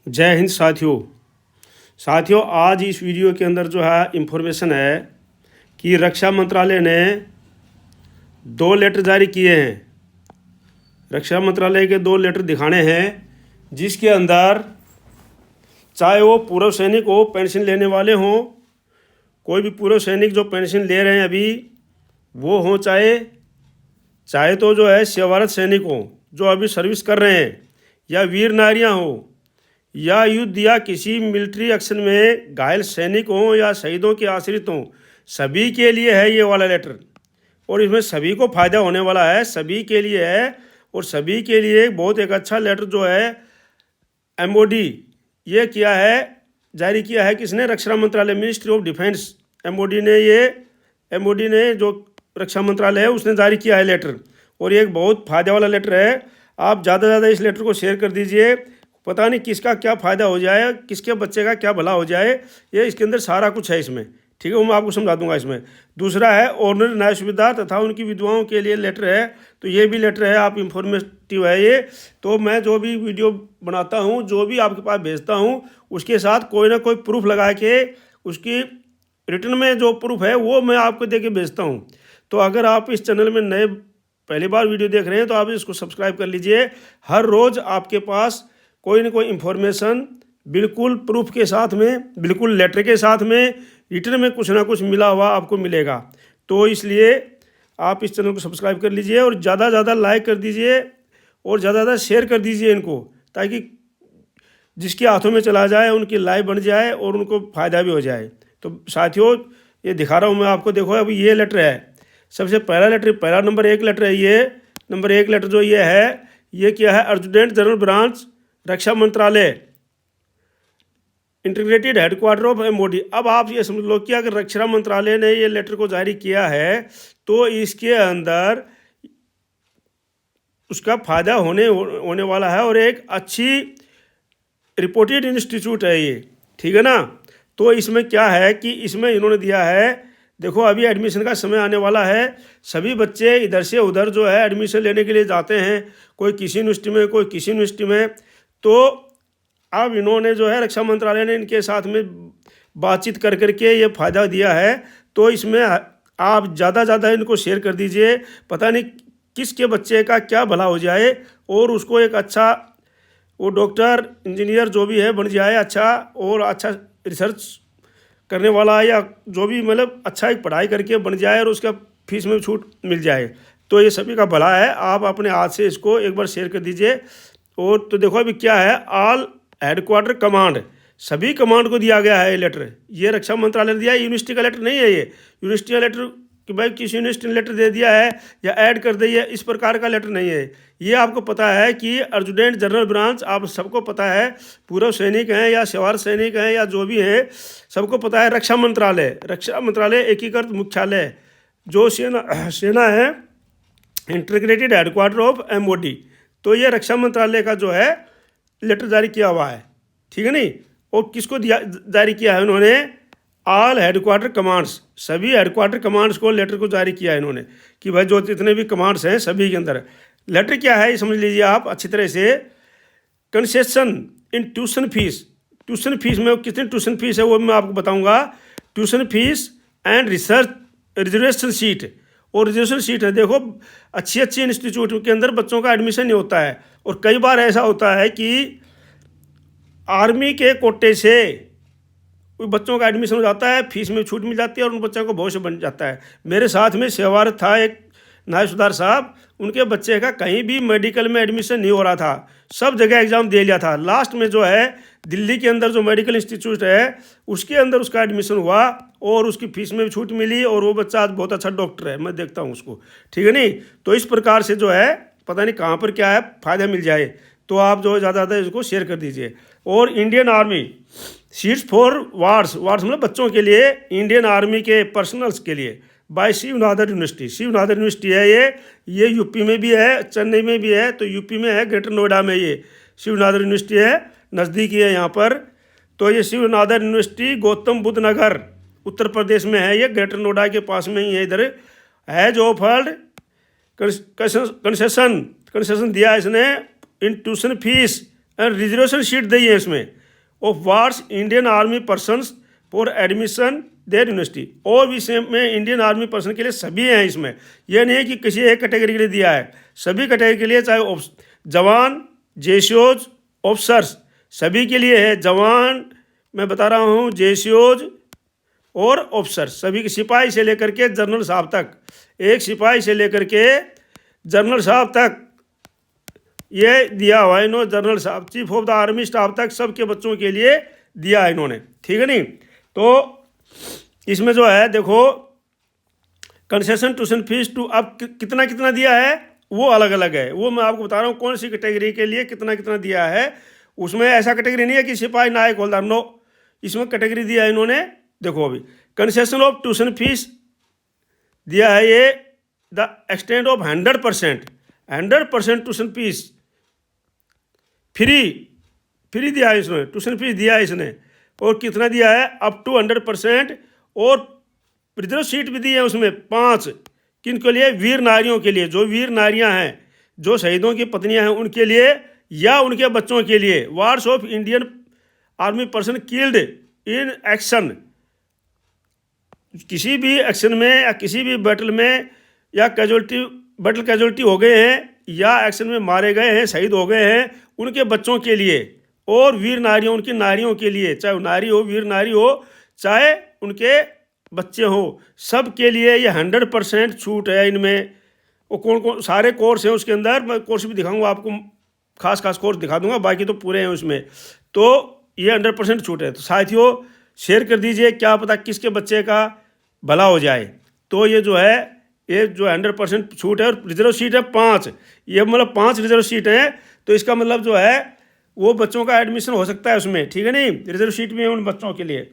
जय हिंद साथियों आज इस वीडियो के अंदर जो है इंफॉर्मेशन है कि रक्षा मंत्रालय ने 2 लेटर जारी किए हैं। रक्षा मंत्रालय के 2 लेटर दिखाने हैं जिसके अंदर चाहे वो पूर्व सैनिक हो, पेंशन लेने वाले हों, कोई भी पूर्व सैनिक जो पेंशन ले रहे हैं अभी वो हों, चाहे तो जो है सेवारत सैनिक हों जो अभी सर्विस कर रहे हैं, या वीर नारियां हों, या युद्ध या किसी मिलिट्री एक्शन में घायल सैनिक हों या शहीदों के आश्रित हों, सभी के लिए है ये वाला लेटर। और इसमें सभी को फ़ायदा होने वाला है, सभी के लिए है। और सभी के लिए बहुत एक अच्छा लेटर जो है एमओडी ये किया है, जारी किया है किसने? रक्षा मंत्रालय, मिनिस्ट्री ऑफ डिफेंस। एमओडी ने जो रक्षा मंत्रालय है उसने जारी किया है लेटर, और ये एक बहुत फ़ायदा वाला लेटर है। आप ज़्यादा से ज़्यादा इस लेटर को शेयर कर दीजिए, पता नहीं किसका क्या फ़ायदा हो जाए, किसके बच्चे का क्या भला हो जाए। ये इसके अंदर सारा कुछ है इसमें, ठीक है, वो मैं आपको समझा दूंगा इसमें। दूसरा है ऑनररी न्याय सुविधा तथा उनकी विधवाओं के लिए लेटर है, तो ये भी लेटर है, आप इंफॉर्मेटिव है ये। तो मैं जो भी वीडियो बनाता हूँ, जो भी आपके पास भेजता हूँ, उसके साथ कोई ना कोई प्रूफ लगा के, उसकी रिटर्न में जो प्रूफ है वो मैं आपको दे के भेजता हूँ। तो अगर आप इस चैनल में नए पहली बार वीडियो देख रहे हैं तो आप इसको सब्सक्राइब कर लीजिए। हर रोज़ आपके पास कोई ना कोई इन्फॉर्मेशन बिल्कुल प्रूफ के साथ में, बिल्कुल लेटर के साथ में, रिटर्न में कुछ ना कुछ मिला हुआ आपको मिलेगा। तो इसलिए आप इस चैनल को सब्सक्राइब कर लीजिए और ज़्यादा से ज़्यादा लाइक कर दीजिए और ज़्यादा से ज़्यादा शेयर कर दीजिए इनको, ताकि जिसके हाथों में चला जाए उनकी लाइफ बन जाए और उनको फ़ायदा भी हो जाए। तो साथियों ये दिखा रहा हूँ मैं आपको, देखो अभी ये लेटर है। सबसे पहला लेटर, पहला नंबर 1 लेटर है ये। नंबर 1 लेटर जो ये है, ये क्या है? एडजुटेंट जनरल ब्रांच, रक्षा मंत्रालय, इंटीग्रेटेड हेडक्वार्टर ऑफ एमओडी। अब आप ये समझ लो कि अगर रक्षा मंत्रालय ने ये लेटर को जारी किया है तो इसके अंदर उसका फ़ायदा होने वाला है, और एक अच्छी रिपोर्टेड इंस्टीट्यूट है ये, ठीक है ना। तो इसमें क्या है कि इसमें इन्होंने दिया है, देखो अभी एडमिशन का समय आने वाला है, सभी बच्चे इधर से उधर जो है एडमिशन लेने के लिए जाते हैं, कोई किसी यूनिवर्सिटी में, कोई किसी यूनिवर्सिटी में। तो अब इन्होंने जो है रक्षा मंत्रालय ने इनके साथ में बातचीत कर करके ये फ़ायदा दिया है। तो इसमें आप ज़्यादा ज़्यादा इनको शेयर कर दीजिए, पता नहीं किसके बच्चे का क्या भला हो जाए और उसको एक अच्छा वो डॉक्टर, इंजीनियर जो भी है बन जाए, अच्छा और अच्छा रिसर्च करने वाला, या जो भी मतलब अच्छा एक पढ़ाई करके बन जाए और उसका फीस में छूट मिल जाए। तो ये सभी का भला है, आप अपने हाथ से इसको एक बार शेयर कर दीजिए। और तो देखो अभी क्या है, ऑल हेडक्वार्टर कमांड, सभी कमांड को दिया गया है ये लेटर। ये रक्षा मंत्रालय ने दिया है, यूनिवर्सिटी का लेटर नहीं है ये। यूनिवर्सिटी का लेटर कि भाई किसी यूनिवर्सिटी ने लेटर दे दिया है या ऐड कर दी है, इस प्रकार का लेटर नहीं है ये। आपको पता है कि एडजुटेंट जनरल ब्रांच, आप सबको पता है, पूर्व सैनिक हैं या सेवारत सैनिक हैं या जो भी हैं, सबको पता है रक्षा मंत्रालय एकीकृत मुख्यालय जो सेना है, इंटीग्रेटेड हेडक्वार्टर ऑफ एमओडी। तो ये रक्षा मंत्रालय का जो है लेटर जारी किया हुआ है, ठीक है नहीं। और किसको दिया जारी किया है उन्होंने? ऑल हेडक्वार्टर कमांड्स, सभी हेडक्वार्टर कमांड्स को लेटर को जारी किया है इन्होंने, कि भाई जो जितने भी कमांड्स हैं सभी के अंदर लेटर क्या है ये समझ लीजिए आप अच्छी तरह से। कंसेशन इन ट्यूशन फीस में कितनी ट्यूशन फीस है वो मैं आपको बताऊंगा। Tuition fees and research reservation seat, और रिजर्वेशन सीट है, देखो अच्छी इंस्टीट्यूट के अंदर बच्चों का एडमिशन नहीं होता है, और कई बार ऐसा होता है कि आर्मी के कोटे से बच्चों का एडमिशन हो जाता है, फीस में छूट मिल जाती है और उन बच्चों को भविष्य बन जाता है। मेरे साथ में सेवारत था एक न्याय सुधार साहब, उनके बच्चे का कहीं भी मेडिकल में एडमिशन नहीं हो रहा था, सब जगह एग्ज़ाम दे लिया था, लास्ट में जो है दिल्ली के अंदर जो मेडिकल इंस्टीट्यूट है उसके अंदर उसका एडमिशन हुआ और उसकी फीस में भी छूट मिली, और वो बच्चा आज बहुत अच्छा डॉक्टर है, मैं देखता हूँ उसको, ठीक है नहीं। तो इस प्रकार से जो है पता नहीं कहाँ पर क्या है फ़ायदा मिल जाए, तो आप जो है ज़्यादा ज़्यादा इसको शेयर कर दीजिए। और Indian Army seats for wards मतलब बच्चों के लिए, इंडियन आर्मी के पर्सनल्स के लिए, बाय शिवनादर यूनिवर्सिटी है ये यूपी में भी है, चेन्नई में भी है, तो यूपी में है, ग्रेटर नोएडा में ये शिवनादर यूनिवर्सिटी है, नज़दीकी है यहाँ पर। तो ये शिवनादर यूनिवर्सिटी गौतम बुद्ध नगर उत्तर प्रदेश में है, ये ग्रेटर नोएडा के पास में ही है, इधर है। जो ऑफर्ड कंसेशन दिया इसने in tuition fees and reservation seat दी है इसमें of wards Indian army persons for admission their university. और भी सेम में इंडियन आर्मी पर्सन के लिए सभी हैं इसमें, यह नहीं है कि किसी एक कैटेगरी के लिए दिया है, सभी कैटेगरी के लिए, चाहे जवान, जेसीओज, ऑफिसर्स, सभी के लिए है। जवान मैं बता रहा हूँ, जेसीओज और ऑफिसर, सभी के, सिपाही से लेकर के जनरल साहब तक, एक सिपाही से लेकर के जनरल साहब तक ये दिया हुआ है इन्होंने, जनरल साहब, chief of the army staff तक सबके बच्चों के लिए दिया है इन्होंने, ठीक है नहीं। तो इसमें जो है देखो कंसेशन ट्यूशन फीस टू, अब कितना कितना दिया है वो अलग अलग है, वो मैं आपको बता रहा हूँ कौन सी कैटेगरी के लिए कितना कितना दिया है। उसमें ऐसा कैटेगरी नहीं है कि सिपाही, नायक, हवलदार, नो, इसमें कैटेगरी दिया है इन्होंने। देखो अभी कंसेशन ऑफ ट्यूशन फीस दिया है ये the extend of 100%, 100% tuition fees free दिया है इसने, ट्यूशन फीस दिया है इसने। और कितना दिया है, अप टू 100%। और रिजर्व सीट भी दी है उसमें 5, किन के लिए, वीर नारियों के लिए, जो वीर नारियां हैं, जो शहीदों की पत्नियां हैं उनके लिए या उनके बच्चों के लिए। Wards of Indian Army person killed in action, किसी भी एक्शन में या किसी भी बैटल में या बैटल कैजुअलिटी हो गए हैं या एक्शन में मारे गए हैं, शहीद हो गए हैं, उनके बच्चों के लिए। और वीर नारियों, उनकी नारियों के लिए, चाहे नारी हो, वीर नारी हो, चाहे उनके बच्चे हो, सब के लिए ये 100% छूट है इनमें। वो कौन कौन सारे कोर्स हैं उसके अंदर, मैं कोर्स भी दिखाऊंगा आपको, खास खास कोर्स दिखा दूंगा, बाकी तो पूरे हैं उसमें। तो ये 100% छूट है। तो साथियों शेयर कर दीजिए, क्या पता किसके बच्चे का भला हो जाए। तो ये जो है, ये जो 100% छूट है। और रिजर्व सीट है 5, ये मतलब 5 रिजर्व सीट हैं, तो इसका मतलब जो है वो बच्चों का एडमिशन हो सकता है उसमें, ठीक है नहीं, रिजर्व सीट में उन बच्चों के लिए।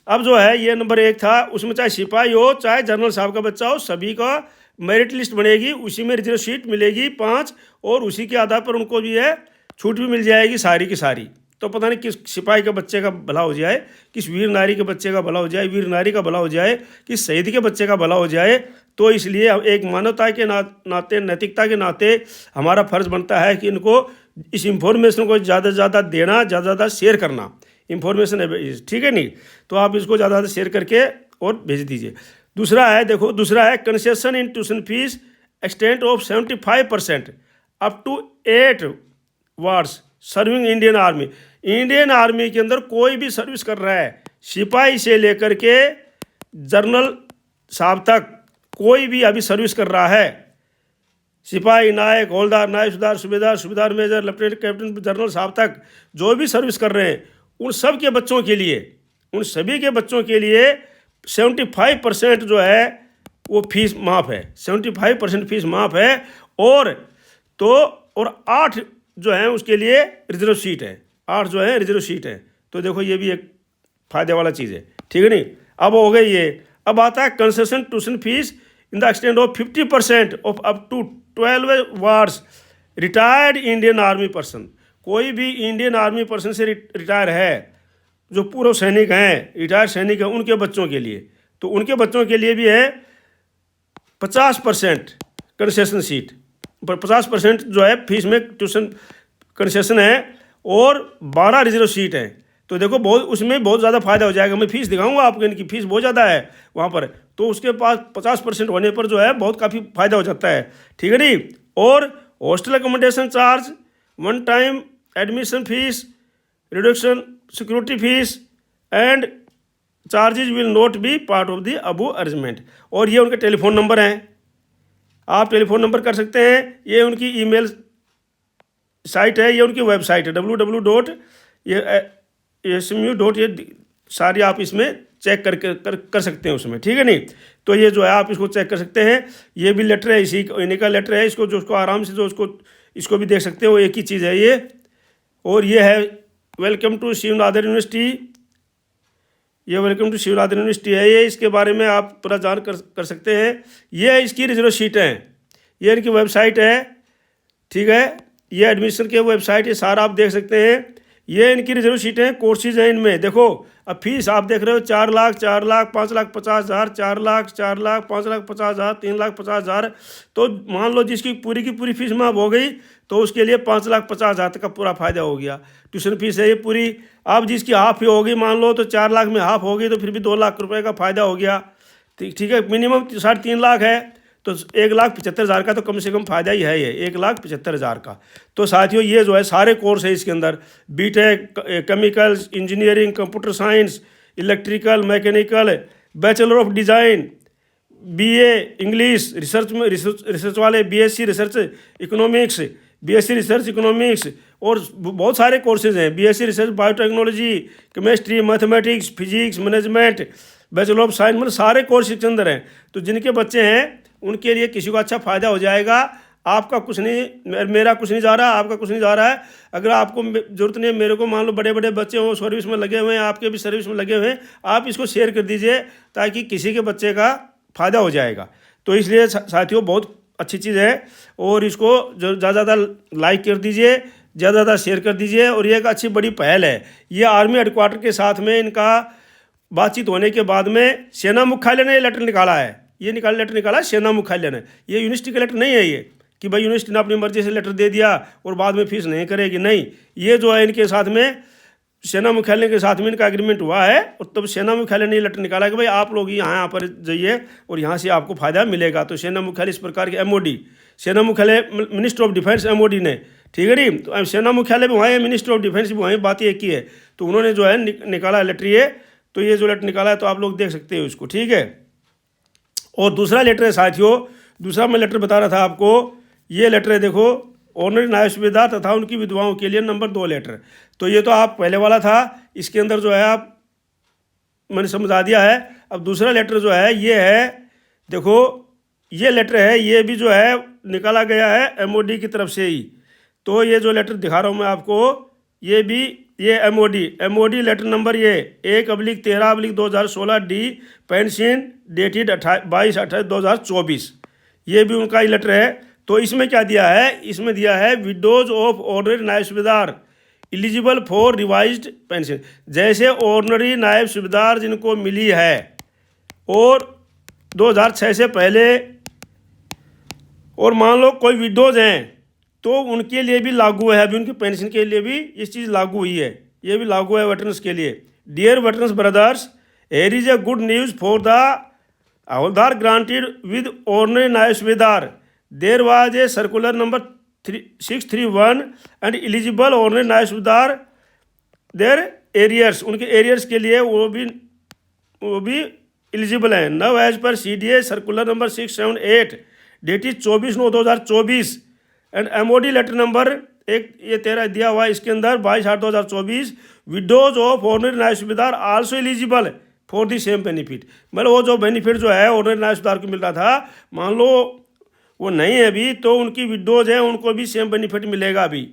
अब जो है ये नंबर 1 था, उसमें चाहे सिपाही हो चाहे जनरल साहब का बच्चा हो, सभी का मेरिट लिस्ट बनेगी, उसी में रिजर्व सीट मिलेगी 5, और उसी के आधार पर उनको भी है छूट भी मिल जाएगी सारी की सारी। तो पता नहीं किस सिपाही के बच्चे का भला हो जाए, किस वीर नारी के बच्चे का भला हो जाए, वीर नारी का भला हो जाए, किस शहीद के बच्चे का भला हो जाए। तो इसलिए एक मानवता के नाते, नैतिकता के नाते हमारा फर्ज बनता है कि इनको इस इंफॉर्मेशन को ज़्यादा से ज़्यादा देना, ज़्यादा से ज़्यादा शेयर करना। इंफॉर्मेशन है, ठीक है नहीं, तो आप इसको ज़्यादा से ज़्यादा शेयर करके और भेज दीजिए। दूसरा है, देखो दूसरा है concession in tuition fees extent of 75% up to 8 wards serving Indian Army. Indian Army के अंदर कोई भी सर्विस कर रहा है, सिपाही से लेकर के जनरल साहब तक, कोई भी अभी सर्विस कर रहा है, सिपाही, नायक, हवलदार, नायब सूबेदार, सूबेदार मेजर, लेफ्टिनेंट, कैप्टन, जनरल साहब तक जो भी सर्विस कर रहे हैं, उन सब के बच्चों के लिए, उन सभी के बच्चों के लिए 75% जो है वो फीस माफ़ है, 75% फीस माफ़ है। और तो और 8 जो है उसके लिए रिजर्व सीट है, 8 जो है रिजर्व सीट है। तो देखो ये भी एक फ़ायदे वाला चीज़ है, ठीक है नहीं। अब हो गई ये, अब आता है concession tuition fees in the extent of 50% of up to 12 wards retired Indian Army person. कोई भी इंडियन आर्मी पर्सन से रिटायर है, जो पूर्व सैनिक हैं, रिटायर्ड सैनिक हैं, उनके बच्चों के लिए, तो उनके बच्चों के लिए भी है 50% कंसेशन सीट, पर 50% जो है फीस में ट्यूशन कंसेशन है, और 12 रिजर्व सीट हैं। तो देखो बहुत, उसमें बहुत ज़्यादा फायदा हो जाएगा। मैं फीस दिखाऊंगा आपको, इनकी फीस बहुत ज़्यादा है वहाँ पर, तो उसके पास 50% होने पर जो है बहुत काफ़ी फायदा हो जाता है, ठीक है नहीं। और hostel accommodation charge, 1 time admission fees, reduction security fees and charges will not be part of the Abu arrangement. और ये उनके टेलीफोन नंबर हैं, आप टेलीफोन नंबर कर सकते हैं, ये उनकी ईमेल साइट है, ये उनकी वेबसाइट है www.smu. ये सारी आप इसमें चेक कर सकते हैं उसमें, ठीक है नहीं। तो ये जो है आप इसको चेक कर सकते हैं, ये भी लेटर है, इन्हीं का लेटर है, इसको जो उसको आराम से जो इसको भी देख सकते हो, एक ही चीज़ है ये। और ये है वेलकम टू शिवनाथन यूनिवर्सिटी, ये वेलकम टू शिवनाथन यूनिवर्सिटी है, ये इसके बारे में आप पूरा जान कर सकते हैं। ये है इसकी रिजर्व सीट है, ये इनकी वेबसाइट है, ठीक है, ये एडमिशन के वेबसाइट, ये सारा आप देख सकते हैं। ये इनकी रिजर्व सीटें हैं, कोर्सेज हैं इनमें। देखो अब फीस आप देख रहे हो 4 लाख, 4 लाख, 5,50,000, 4 लाख, 4 लाख, 5,50,000, 3,50,000। तो मान लो जिसकी पूरी की पूरी फीस माफ हो गई तो उसके लिए 5,50,000 तक का पूरा फायदा हो गया। ट्यूशन फीस है ये पूरी। अब जिसकी हाफ ही होगी मान लो, तो 4 लाख में हाफ होगी तो फिर भी 2 लाख रुपए का फायदा हो गया। ठीक है, मिनिमम 3.5 लाख है तो 1,75,000 का तो कम से कम फायदा ही है ये, 1,75,000 का। तो साथियों ये जो है सारे कोर्स है इसके अंदर, BTech, chemical engineering, computer science, electrical, mechanical, bachelor of design, BA English, research में रिसर्च वाले BSc research economics, BSc research economics, और बहुत सारे कोर्सेज हैं, BSc research biotechnology, chemistry, mathematics, physics, management, bachelor of science, मतलब सारे course इसके अंदर हैं। तो जिनके बच्चे हैं उनके लिए किसी को अच्छा फ़ायदा हो जाएगा। आपका कुछ नहीं, मेरा कुछ नहीं जा रहा, आपका कुछ नहीं जा रहा है। अगर आपको ज़रूरत नहीं है, मेरे को मान लो बड़े बड़े बच्चे हो सर्विस में लगे हुए हैं, आपके भी सर्विस में लगे हुए हैं, आप इसको शेयर कर दीजिए ताकि किसी के बच्चे का फ़ायदा हो जाएगा। तो इसलिए साथियों बहुत अच्छी चीज़ है, और इसको ज़्यादा ज़्यादा लाइक कर दीजिए, ज़्यादा ज़्यादा शेयर कर दीजिए। और ये एक अच्छी बड़ी पहल है। ये आर्मी हेडक्वार्टर के साथ में इनका बातचीत होने के बाद में सेना मुख्यालय ने लेटर निकाला है, ये लेटर निकाला सेना मुख्यालय ने। ये यूनिवर्सिटी का लेटर नहीं है ये कि भाई यूनिवर्सिटी ने अपनी मर्जी से लेटर दे दिया और बाद में फीस नहीं करेगी, नहीं। ये जो है इनके साथ में सेना मुख्यालय के साथ में इनका एग्रीमेंट हुआ है, और तब सेना मुख्यालय ने लेटर निकाला कि भाई आप लोग यहाँ पर जाइए और यहाँ से आपको फ़ायदा मिलेगा। तो सेना मुख्यालय इस प्रकार के एमओडी, सेना मुख्यालय मिनिस्टर ऑफ डिफेंस एमओडी ने, ठीक है नी, तो सेना मुख्यालय भी वहाँ है, मिनिस्टर ऑफ डिफेंस भी वहाँ, बात एक ही है। तो उन्होंने जो है निकाला लेटर ये, तो ये जो लेटर निकाला है तो आप लोग देख सकते हो इसको, ठीक है। और दूसरा लेटर है साथियों, दूसरा मैं लेटर बता रहा था आपको, ये लेटर है देखो, ऑनरी नायब सूबेदार तथा उनकी विधवाओं के लिए नंबर 2 लेटर। तो ये तो आप पहले वाला था, इसके अंदर जो है आप मैंने समझा दिया है। अब दूसरा लेटर जो है ये है, देखो ये लेटर है, ये भी जो है निकाला गया है एमओडी की तरफ से ही। तो ये जो लेटर दिखा रहा हूँ मैं आपको, ये भी ये एमओडी लेटर नंबर ये 1/13/2016 डी पेंशन डेटेड 22/28/2024, ये भी उनका ही लेटर है। तो इसमें क्या दिया है, इसमें दिया है विडोज ऑफ ऑनरी नायब सूबेदार एलिजिबल फॉर रिवाइज्ड पेंशन। जैसे ऑनरी नायब सूबेदार जिनको मिली है और 2006 से पहले, और मान लो कोई विडोज हैं तो उनके लिए भी लागू है, अभी उनकी पेंशन के लिए भी इस चीज़ लागू हुई है, ये भी लागू है वेटरन्स के लिए। Dear veterans brothers, here is a good news for the havildar granted with honorary naib subedar. There was a circular number 631 and eligible honorary naib subedar there arrears, उनके एरियर्स के लिए वो भी एलिजिबल हैं। नव एज पर CDA circular number 678 dated 24/9/2024 and MOD letter number एक ये 13 दिया हुआ है इसके अंदर 22/8/2024। विडोज ऑफ ऑनरी नायब सूबेदार also eligible for the same benefit. मतलब वो जो बेनिफिट जो है ऑनरी नायब सूबेदार को मिल रहा था, मान लो वो नहीं है अभी, तो उनकी विडोज है उनको भी सेम बेनिफिट मिलेगा अभी।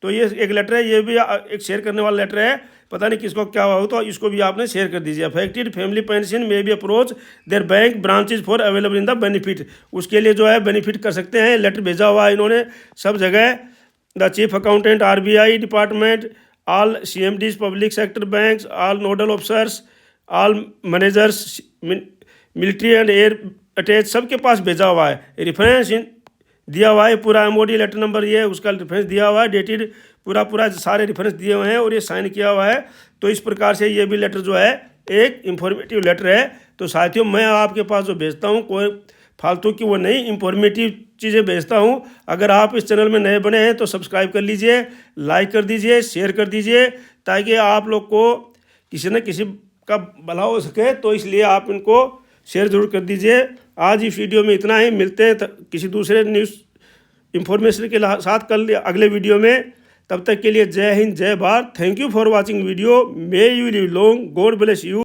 तो ये एक लेटर है, ये भी एक शेयर करने वाला लेटर है, पता नहीं किसको क्या हुआ हो, तो इसको भी आपने शेयर कर दीजिए। अफेक्टेड फैमिली पेंशन में भी approach there bank branches for available in the benefit, उसके लिए जो है बेनिफिट कर सकते हैं। लेटर भेजा हुआ है इन्होंने सब जगह, the chief accountant RBI department, all CMDs public sector banks, all nodal officers, all managers military and air attach, सबके पास भेजा हुआ है। रेफरेंस दिया हुआ है पूरा, एमओडी लेटर नंबर ये उसका रेफरेंस दिया हुआ है, डेटेड पूरा सारे रेफरेंस दिए हुए हैं और ये साइन किया हुआ है। तो इस प्रकार से ये भी लेटर जो है एक इंफॉर्मेटिव लेटर है। तो साथियों मैं आपके पास जो भेजता हूँ कोई फालतू की वो नहीं, इंफॉर्मेटिव चीज़ें भेजता हूँ। अगर आप इस चैनल में नए बने हैं तो सब्सक्राइब कर लीजिए, लाइक कर दीजिए, शेयर कर दीजिए, ताकि आप लोग को किसी न किसी का भला हो सके। तो इसलिए आप इनको शेयर जरूर कर दीजिए। आज इस वीडियो में इतना ही, मिलते हैं किसी दूसरे न्यूज़ इंफॉर्मेशन के साथ कल अगले वीडियो में। तब तक के लिए जय हिंद, जय Bharat. Thank you for watching video. May you live long, God bless you.